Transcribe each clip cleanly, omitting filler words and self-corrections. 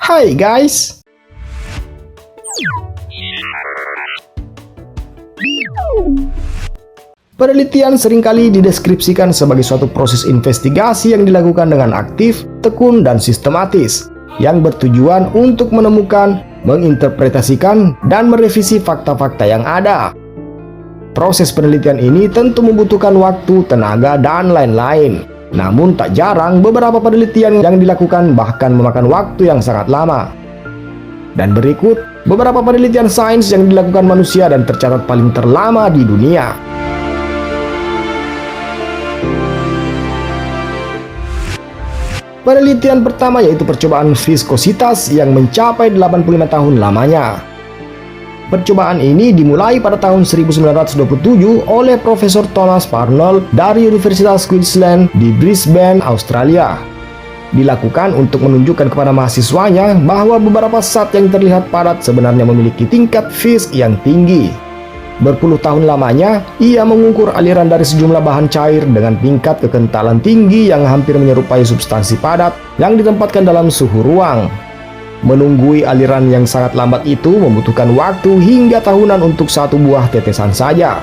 Hai guys. Penelitian seringkali dideskripsikan sebagai suatu proses investigasi yang dilakukan dengan aktif, tekun, dan sistematis, yang bertujuan untuk menemukan, menginterpretasikan, dan merevisi fakta-fakta yang ada. Proses penelitian ini tentu membutuhkan waktu, tenaga, dan lain-lain. Namun tak jarang beberapa penelitian yang dilakukan bahkan memakan waktu yang sangat lama. Dan berikut beberapa penelitian sains yang dilakukan manusia dan tercatat paling terlama di dunia. Penelitian pertama yaitu percobaan viskositas yang mencapai 85 tahun lamanya. Percobaan ini dimulai pada tahun 1927 oleh Profesor Thomas Parnell dari Universitas Queensland di Brisbane, Australia. Dilakukan untuk menunjukkan kepada mahasiswanya bahwa beberapa zat yang terlihat padat sebenarnya memiliki tingkat Fisk yang tinggi. Berpuluh tahun lamanya, ia mengukur aliran dari sejumlah bahan cair dengan tingkat kekentalan tinggi yang hampir menyerupai substansi padat yang ditempatkan dalam suhu ruang. Menunggui aliran yang sangat lambat itu membutuhkan waktu hingga tahunan untuk satu buah tetesan saja.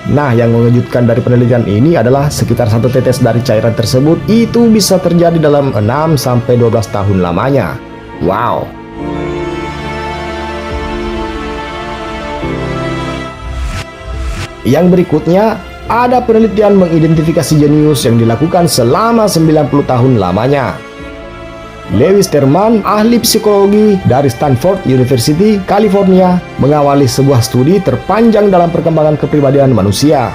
Nah, yang mengejutkan dari penelitian ini adalah sekitar satu tetes dari cairan tersebut itu bisa terjadi dalam 6-12 tahun lamanya. Wow! Yang berikutnya, ada penelitian mengidentifikasi jenius yang dilakukan selama 90 tahun lamanya. Lewis Terman, ahli psikologi dari Stanford University, California, mengawali sebuah studi terpanjang dalam perkembangan kepribadian manusia.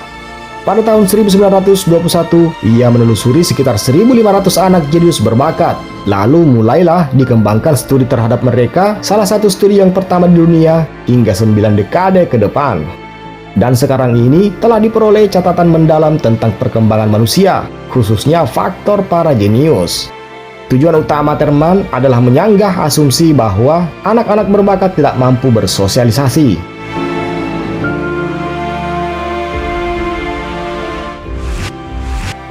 Pada tahun 1921, ia menelusuri sekitar 1.500 anak jenius berbakat. Lalu mulailah dikembangkan studi terhadap mereka, salah satu studi yang pertama di dunia, hingga 9 dekade ke depan. Dan sekarang ini telah diperoleh catatan mendalam tentang perkembangan manusia, khususnya faktor para jenius. Tujuan utama Terman adalah menyanggah asumsi bahwa anak-anak berbakat tidak mampu bersosialisasi.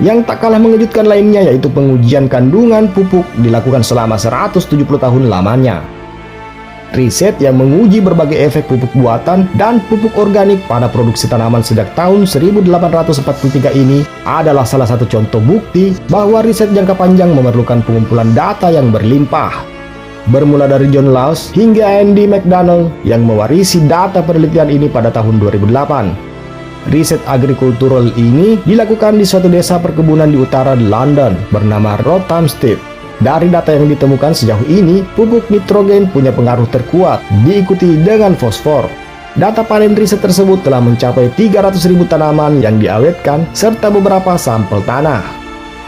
Yang tak kalah mengejutkan lainnya yaitu pengujian kandungan pupuk dilakukan selama 170 tahun lamanya. Riset yang menguji berbagai efek pupuk buatan dan pupuk organik pada produksi tanaman sejak tahun 1843 ini adalah salah satu contoh bukti bahwa riset jangka panjang memerlukan pengumpulan data yang berlimpah. Bermula dari John Laws hingga Andy McDonald yang mewarisi data penelitian ini pada tahun 2008. Riset agrikultural ini dilakukan di suatu desa perkebunan di utara London bernama Rothamsted. Dari data yang ditemukan sejauh ini, pupuk nitrogen punya pengaruh terkuat, diikuti dengan fosfor. Data panen riset tersebut telah mencapai 300.000 tanaman yang diawetkan, serta beberapa sampel tanah.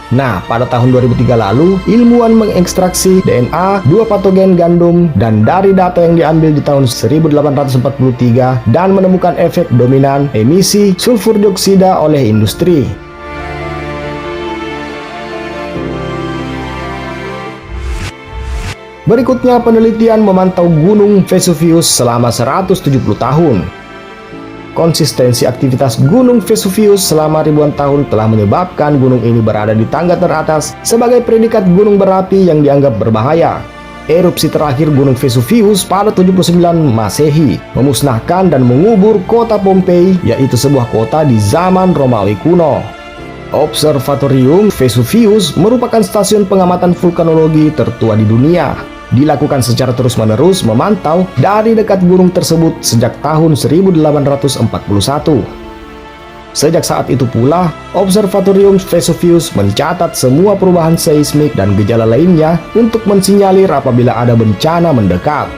Nah, pada tahun 2003 lalu, ilmuwan mengekstraksi DNA 2 patogen gandum dan dari data yang diambil di tahun 1843 dan menemukan efek dominan emisi sulfur dioksida oleh industri. Berikutnya penelitian memantau Gunung Vesuvius selama 170 tahun. Konsistensi aktivitas Gunung Vesuvius selama ribuan tahun telah menyebabkan gunung ini berada di tangga teratas sebagai predikat gunung berapi yang dianggap berbahaya. Erupsi terakhir Gunung Vesuvius pada 79 Masehi memusnahkan dan mengubur kota Pompei, yaitu sebuah kota di zaman Romawi kuno. Observatorium Vesuvius merupakan stasiun pengamatan vulkanologi tertua di dunia. Dilakukan secara terus-menerus memantau dari dekat gunung tersebut sejak tahun 1841. Sejak saat itu pula, Observatorium Vesuvius mencatat semua perubahan seismik dan gejala lainnya untuk mensinyalir apabila ada bencana mendekat.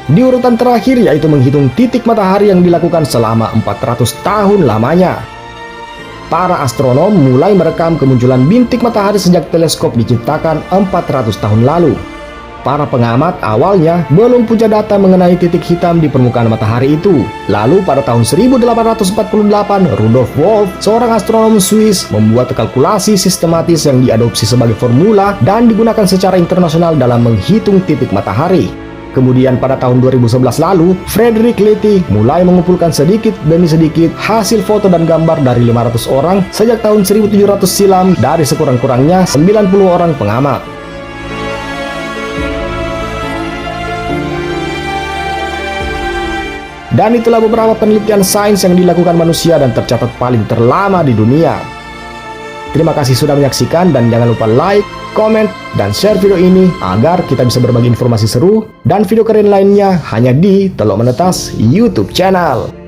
Di urutan terakhir yaitu menghitung titik matahari yang dilakukan selama 400 tahun lamanya. Para astronom mulai merekam kemunculan bintik matahari sejak teleskop diciptakan 400 tahun lalu. Para pengamat awalnya belum punya data mengenai titik hitam di permukaan matahari itu. Lalu pada tahun 1848, Rudolf Wolf, seorang astronom Swiss, membuat kalkulasi sistematis yang diadopsi sebagai formula dan digunakan secara internasional dalam menghitung titik matahari. Kemudian pada tahun 2011 lalu, Frederick Letty mulai mengumpulkan sedikit demi sedikit hasil foto dan gambar dari 500 orang sejak tahun 1700 silam dari sekurang-kurangnya 90 orang pengamat. Dan itulah beberapa penelitian sains yang dilakukan manusia dan tercatat paling terlama di dunia. Terima kasih sudah menyaksikan dan jangan lupa like, komen, dan share video ini agar kita bisa berbagi informasi seru dan video keren lainnya hanya di Telok Menetas YouTube channel.